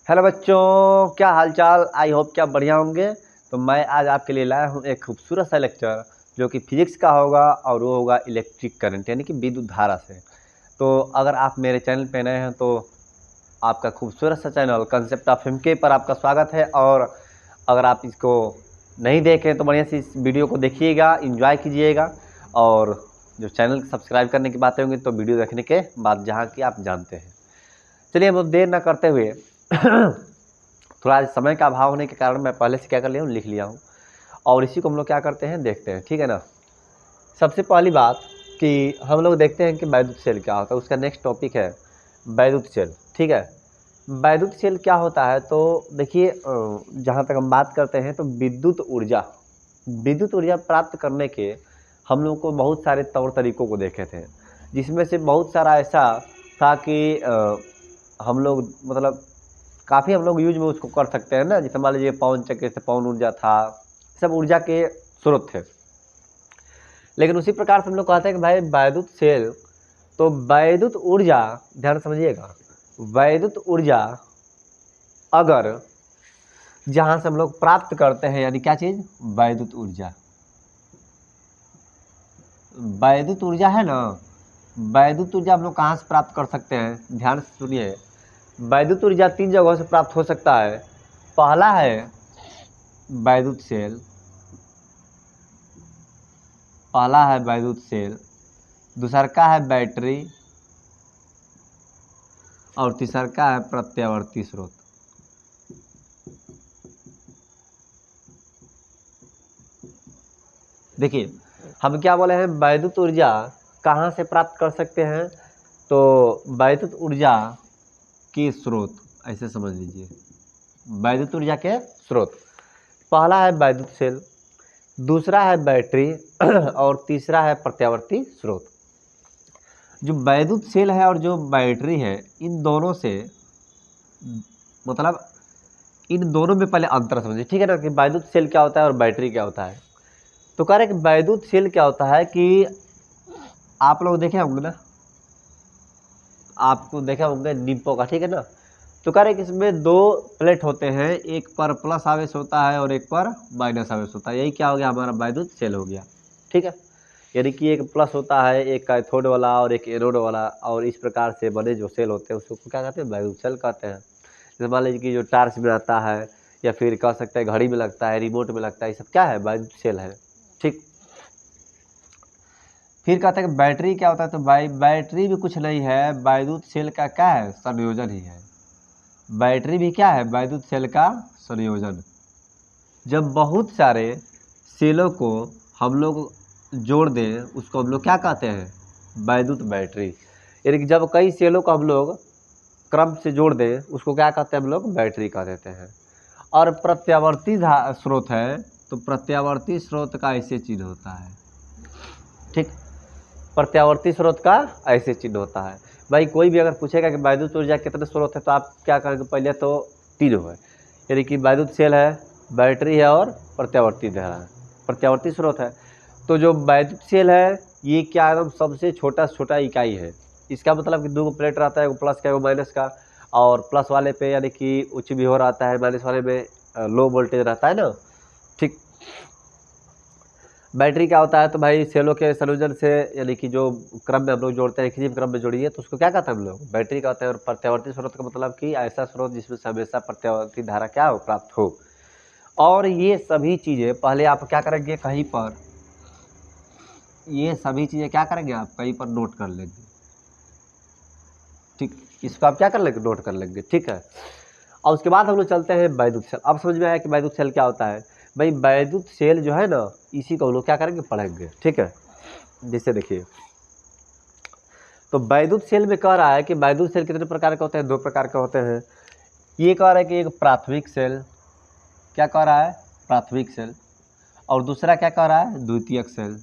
Hello बच्चों, क्या हालचाल। आई होप क्या बढ़िया होंगे। तो मैं आज आपके लिए लाया हूँ एक खूबसूरत सा लेक्चर जो कि फिजिक्स का होगा और वो होगा इलेक्ट्रिक करंट यानी कि विद्युत धारा से। तो अगर आप मेरे चैनल पे नए हैं तो आपका खूबसूरत सा चैनल कंसेप्ट ऑफ एमके पर आपका स्वागत है। और अगर आप इसको नहीं देखें तो बढ़िया से इस वीडियो को देखिएगा, एंजॉय कीजिएगा। और जो चैनल सब्सक्राइब करने की बातें होंगी तो वीडियो देखने के बाद जहाँ कि आप जानते हैं। चलिए हम देर ना करते हुए थोड़ा समय का अभाव होने के कारण मैं पहले से क्या कर लिया हूँ, लिख लिया हूँ। और इसी को हम लोग क्या करते हैं, देखते हैं, ठीक है ना। सबसे पहली बात कि हम लोग देखते हैं कि वैद्युत सेल क्या होता है। उसका नेक्स्ट टॉपिक है वैद्युत सेल, ठीक है। वैद्युत सेल क्या होता है तो देखिए, जहाँ तक हम बात करते हैं तो विद्युत ऊर्जा प्राप्त करने के हम लोग को बहुत सारे तौर तरीकों को देखे थे, जिसमें से बहुत सारा ऐसा था कि हम लोग मतलब काफ़ी हम लोग यूज में उसको कर सकते हैं ना। जैसे मान लीजिए पवन चक्की से पवन ऊर्जा था, सब ऊर्जा के स्रोत थे। लेकिन उसी प्रकार से हम लोग कहते हैं कि भाई वैद्युत सेल, तो वैद्युत ऊर्जा, ध्यान समझिएगा, वैद्युत ऊर्जा अगर जहाँ से हम लोग प्राप्त करते हैं, यानी क्या चीज़, वैद्युत ऊर्जा, वैद्युत ऊर्जा है ना, वैद्युत ऊर्जा हम लोग कहाँ से प्राप्त कर सकते हैं, ध्यान से सुनिए। वैद्युत ऊर्जा 3 जगहों से प्राप्त हो सकता है। पहला है वैद्युत सेल, पहला है वैद्युत सेल, दूसरा का है बैटरी और तीसरा का है प्रत्यावर्ती स्रोत। देखिए हम क्या बोले हैं, वैद्युत ऊर्जा कहाँ से प्राप्त कर सकते हैं, तो वैद्युत ऊर्जा के स्रोत, ऐसे समझ लीजिए, वैद्युत ऊर्जा के स्रोत। पहला है वैद्युत सेल, दूसरा है बैटरी और तीसरा है प्रत्यावर्ती स्रोत। जो वैद्युत सेल है और जो बैटरी है, इन दोनों से मतलब इन दोनों में पहले अंतर समझिए, ठीक है ना, कि वैद्युत सेल क्या होता है और बैटरी क्या होता है। तो कह रहे कि वैद्युत सेल क्या होता है कि आप लोग देखे होंगे ना, आपको देखे होंगे निप्पो का, ठीक है ना। तो कह रहे कि इसमें 2 प्लेट होते हैं, एक पर प्लस आवेश होता है और एक पर माइनस आवेश होता है। यही क्या हो गया, हमारा वैद्युत सेल हो गया, ठीक है। यानी कि एक प्लस होता है, एक कैथोड वाला और एक एनोड वाला, और इस प्रकार से बने जो सेल होते हैं उसको क्या कहते हैं, वैद्युत सेल कहते हैं। जैसे मान लीजिए कि जो टार्च में आता है या फिर कह सकते हैं घड़ी में लगता है, रिमोट में लगता है, ये सब क्या है, वैद्युत सेल है, ठीक। फिर कहते हैं कि बैटरी क्या होता है, तो बैटरी भी कुछ नहीं है, वैद्युत सेल का क्या है, संयोजन ही है। बैटरी भी क्या है, वैद्युत सेल का संयोजन। जब बहुत सारे सेलों को हम लोग जोड़ दें उसको हम लोग क्या कहते हैं, वैद्युत बैटरी। यानी कि जब कई सेलों को हम लोग क्रम से जोड़ दें उसको क्या कहते हैं, हम लोग बैटरी कह देते हैं। और प्रत्यावर्ती स्रोत है, तो प्रत्यावर्ती स्रोत का ऐसे चिन्ह होता है, ठीक। प्रत्यावर्ती स्रोत का ऐसे चिन्ह होता है। भाई कोई भी अगर पूछेगा कि वैद्युत ऊर्जा कितने स्रोत है तो आप क्या करेंगे, पहले तो 3 है, यानी कि वैद्युत सेल है, बैटरी है और प्रत्यावर्ती धारा है, प्रत्यावर्ती स्रोत है। तो जो वैद्युत सेल है ये क्या एकदम सबसे छोटा से छोटा इकाई है। इसका मतलब कि 2 प्लेट रहता है, एगो प्लस का एगो माइनस का, और प्लस वाले पे यानी कि उच्च भी हो रहता है, माइनस वाले में लो वोल्टेज रहता है ना, ठीक। बैटरी क्या होता है, तो भाई सेलों के संयोजन से, यानी कि जो क्रम में हम लोग जोड़ते हैं, किसी भी क्रम में जोड़िए तो उसको क्या कहते हैं हम लोग, बैटरी का होता है। और प्रत्यावर्ती स्रोत का मतलब कि ऐसा स्रोत जिसमें से हमेशा प्रत्यावर्ती धारा क्या हो, प्राप्त हो। और ये सभी चीज़ें पहले आप क्या करेंगे, कहीं पर ये सभी चीज़ें क्या करेंगे, आप कहीं पर नोट कर लेंगे, ठीक। इसको आप क्या कर लेंगे, नोट कर लेंगे, ठीक है। और उसके बाद हम लोग चलते हैं वैद्युत सेल। अब समझ में आया कि वैद्युत सेल क्या होता है। भाई वैद्युत सेल जो है ना, इसी को हम लोग क्या करेंगे, पढ़ेंगे, ठीक है। जैसे देखिए, तो वैद्युत सेल में कह रहा है कि वैद्युत सेल कितने प्रकार के होते हैं, 2 प्रकार के होते हैं। ये कह रहा है कि एक प्राथमिक सेल, क्या कह रहा है, प्राथमिक सेल, और दूसरा क्या कह रहा है, द्वितीयक सेल।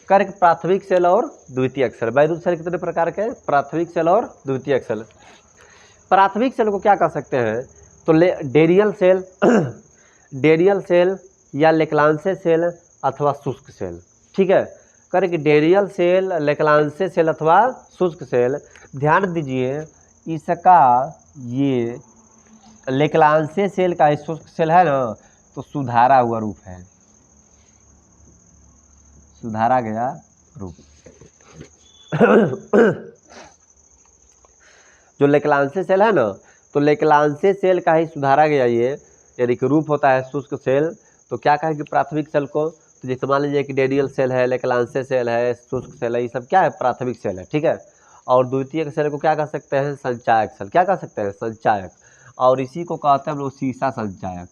कर प्राथमिक सेल और द्वितीयक सेल। वैद्युत सेल कितने प्रकार के, प्राथमिक सेल और द्वितीयक सेल। प्राथमिक सेल को क्या कह सकते हैं, तो डेरियल सेल डेरियल सेल या लेक्लांसे सेल अथवा शुष्क सेल, ठीक है। करें कि डेनियल सेल, लेक्लांसे सेल अथवा शुष्क सेल, ध्यान दीजिए इसका ये लेक्लांसे सेल का शुष्क सेल है ना, तो सुधारा हुआ रूप है, सुधारा गया रूप। जो लेक्लांसे सेल है ना, तो लेक्लांसे सेल का ही सुधारा गया ये यानी कि रूप होता है शुष्क सेल। तो क्या कहेंगे प्राथमिक सेल को, तो जैसे मान लीजिए कि डेनियल सेल है, लेक्लांसे सेल है, शुष्क सेल है, ये सब क्या है प्राथमिक सेल है, ठीक है। और द्वितीयक सेल को क्या कह सकते हैं, संचायक सेल, क्या कह सकते हैं संचायक, और इसी को कहते हैं हम लोग सीसा संचायक।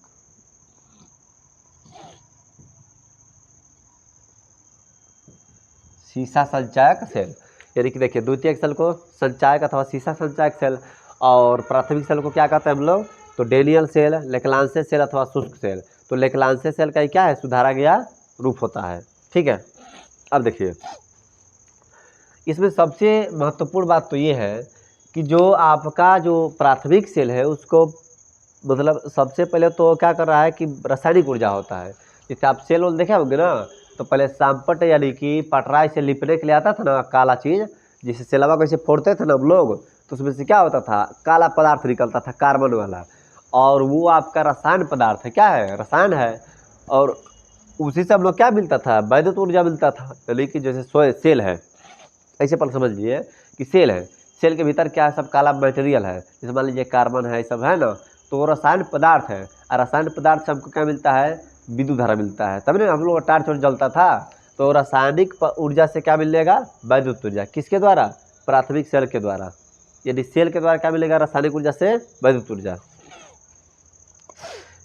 सीसा संचायक सेल, यानी कि देखिए द्वितीयक सेल को संचायक अथवा सीसा संचायक सेल, और प्राथमिक सेल को क्या कहते हैं हम लोग, तो डेनियल सेल, लेक्लांसे सेल अथवा शुष्क सेल। तो लेक्लांसे सेल का क्या है सुधारा गया रूप होता है, ठीक है। अब देखिए इसमें सबसे महत्वपूर्ण बात तो ये है कि जो आपका जो प्राथमिक सेल है उसको मतलब सबसे पहले तो क्या कर रहा है कि रासायनिक ऊर्जा होता है। जैसे आप सेल वोल देखे होंगे ना, तो पहले सांपट यानी कि पटराई से लिपने के लिए आता था ना काला चीज़, जिसे सेलवा को ऐसे फोड़ते थे ना हम लोग, तो उसमें से क्या होता था काला पदार्थ निकलता था कार्बन वाला, और वो आपका रसायन पदार्थ है, क्या है रसायन है, और उसी से हम लोग क्या मिलता था वैद्युत ऊर्जा मिलता था। यानी कि जैसे सेल है, ऐसे पर समझ लीजिए कि सेल है, सेल के भीतर क्या है सब काला मटेरियल है, जैसे मान लीजिए कार्बन है, सब है ना, तो वो रसायन पदार्थ है, और रसायन पदार्थ से हमको क्या मिलता है विद्युत धारा मिलता है, तब ना हम लोग का टार्च वार्च जलता था। तो रासायनिक ऊर्जा से क्या मिलेगा वैद्युत ऊर्जा, किसके द्वारा प्राथमिक सेल के द्वारा, यदि सेल के द्वारा क्या मिलेगा रासायनिक ऊर्जा से वैद्युत ऊर्जा।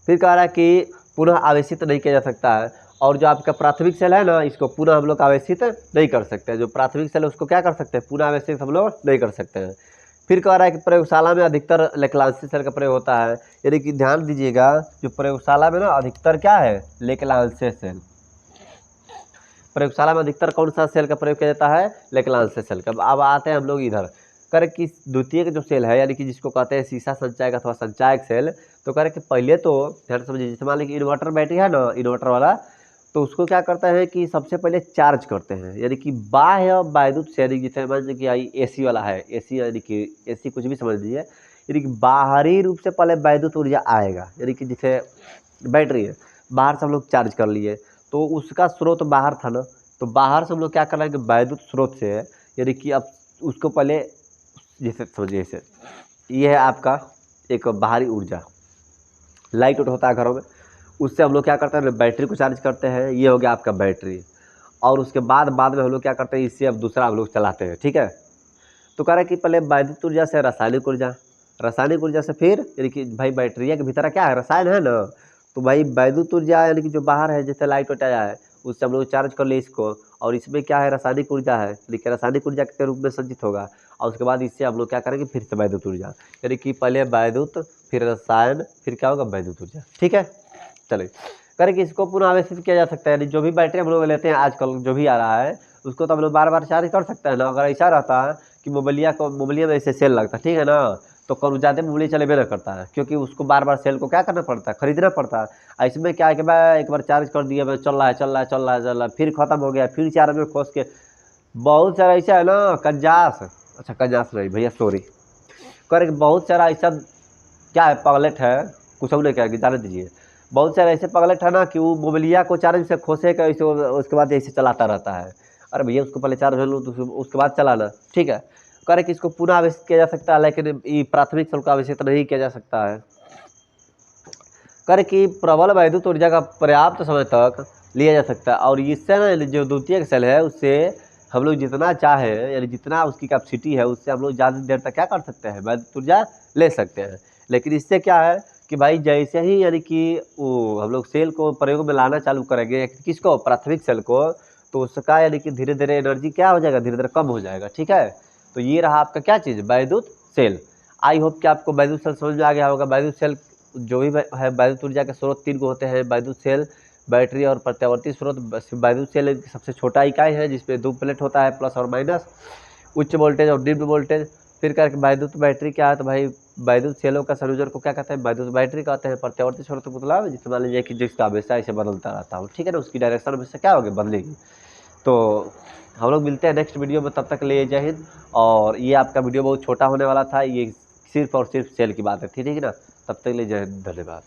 फिर कह रहा है कि पुनः आवेशित नहीं किया जा सकता है, और जो आपका प्राथमिक सेल है ना इसको पुनः हम लोग आवेशित नहीं कर सकते हैं, जो प्राथमिक सेल है उसको क्या कर सकते हैं पुनः आवेशित हम लोग नहीं कर सकते हैं। फिर कह रहा है कि प्रयोगशाला में अधिकतर लेक्लांसी सेल का प्रयोग होता है, यानी कि ध्यान दीजिएगा जो प्रयोगशाला में ना अधिकतर क्या है लेक्लांसी सेल, प्रयोगशाला में अधिकतर कौन सा सेल का प्रयोग किया जाता है लेक्लांसी सेल का। अब आते हैं हम लोग इधर कर कि द्वितीय जो सेल है यानी कि जिसको कहते हैं सीसा संचायक अथवा संचायक सेल, तो कह रहे कि पहले तो ध्यान समझिए जैसे मान लीजिए इन्वर्टर बैटरी है ना इन्वर्टर वाला, तो उसको क्या करता है कि सबसे पहले चार्ज करते हैं, यानी कि बाह्य वैद्युत से, यानी जैसे मान लीजिए कि आई एसी वाला है, एसी यानी कि एसी कुछ भी समझ लीजिए, यानी कि बाहरी रूप से पहले वैद्युत ऊर्जा आएगा, यानी कि जैसे बैटरी है बाहर से हम लोग चार्ज कर लिए, तो उसका स्रोत बाहर था ना, तो बाहर से हम लोग क्या कर रहे हैं कि वैद्युत स्रोत से है, यानी कि अब उसको पहले जैसे समझिए जैसे ये है आपका एक बाहरी ऊर्जा, लाइट आउट होता है घरों में, उससे हम लोग क्या करते हैं बैटरी को चार्ज करते हैं, ये हो गया आपका बैटरी, और उसके बाद में हम लोग क्या करते हैं इससे अब दूसरा हम लोग चलाते हैं, ठीक है। तो कह रहा है कि पहले वैद्युत ऊर्जा से रासायनिक ऊर्जा, रासायनिक ऊर्जा से फिर यानी कि भाई बैटरिया के भीतर क्या है रसायन है ना, तो भाई वैद्युत ऊर्जा यानी कि जो बाहर है जैसे लाइट वाइट आया है उससे हम लोग चार्ज कर ले इसको, और इसमें क्या है रासायनिक ऊर्जा है, लेकिन रासायनिक ऊर्जा के रूप में संचित होगा, और उसके बाद इससे हम लोग क्या करेंगे फिर से वैद्युत ऊर्जा, यानी कि पहले वैद्युत फिर रसायन फिर क्या होगा वैद्युत ऊर्जा, ठीक है। चलिए करें कि इसको पुनः आवेशित किया जा सकता है, यानी जो भी बैटरी हम लोग लेते हैं आजकल जो भी आ रहा है उसको तो हम लोग बार बार चार्ज कर सकते हैं ना। अगर ऐसा रहता है कि मोबाइलिया में ऐसे सेल लगता है, ठीक है ना, तो कौन ज़्यादा मोबाइल चलेबे ना करता है, क्योंकि उसको बार बार सेल को क्या करना पड़ता है खरीदना पड़ता है। इसमें क्या है कि मैं एक बार चार्ज कर दिया मैं चल रहा है फिर ख़त्म हो गया, फिर चार्ज में खोस के बहुत सारा ऐसा है ना कंजास, अच्छा कंजास नहीं भैया सॉरी, कर बहुत सारा ऐसा क्या है पगलेट है, कुछ नहीं क्या कि जाने दीजिए, बहुत सारे ऐसे पगलेट है ना कि वो मोबाइलिया को चार्ज से खोसे का ऐसे उसके बाद ऐसे चलाता रहता है। अरे भैया उसको पहले चार्ज कर लो तो उसके बाद चलाना, ठीक है। करे कि इसको पुनः आवेशित किया जा सकता है, लेकिन ये प्राथमिक सेल को आवेशित नहीं किया जा सकता है। करे कि प्रबल वैद्युत ऊर्जा का पर्याप्त समय तक लिया जा सकता है, और इससे ना जो द्वितीयक सेल है उससे हम लोग जितना चाहे यानी जितना उसकी कैपेसिटी है उससे हम लोग ज़्यादा देर तक क्या कर सकते हैं वैद्युत ऊर्जा ले सकते हैं। लेकिन इससे क्या है कि भाई जैसे ही यानी कि वो हम लोग सेल को प्रयोग में लाना चालू करेंगे किसको प्राथमिक सेल को, तो उसका यानी कि धीरे धीरे एनर्जी क्या हो जाएगा धीरे धीरे कम हो जाएगा, ठीक है। तो ये रहा आपका क्या चीज़ वैद्युत सेल। आई होप कि आपको वैद्युत सेल समझ में आ गया होगा। वैद्युत सेल जो भी है वैद्युत ऊर्जा के स्रोत 3 को होते हैं, वैद्युत सेल, बैटरी और प्रत्यावर्ती स्रोत। वैद्युत सेल एक सबसे छोटा इकाई है जिसपे 2 प्लेट होता है प्लस और माइनस, उच्च वोल्टेज और निम्न वोल्टेज। फिर करके वैद्युत बैटरी क्या है, तो भाई वैद्युत सेलों का संयोजन को क्या कहते हैं वैद्युत बैटरी कहते हैं। प्रत्यावर्ती स्रोत मतलब जिससे मान लीजिए कि जिसका हमेशा ऐसे बदलता रहता हो, ठीक है ना, उसकी डायरेक्शन हमेशा क्या होगी बदलेगी। तो हम लोग मिलते हैं नेक्स्ट वीडियो में, तब तक के लिए जय हिंद। और ये आपका वीडियो बहुत छोटा होने वाला था, ये सिर्फ और सिर्फ सेल की बात है, ठीक है ना। तब तक के लिए जय हिंद, धन्यवाद।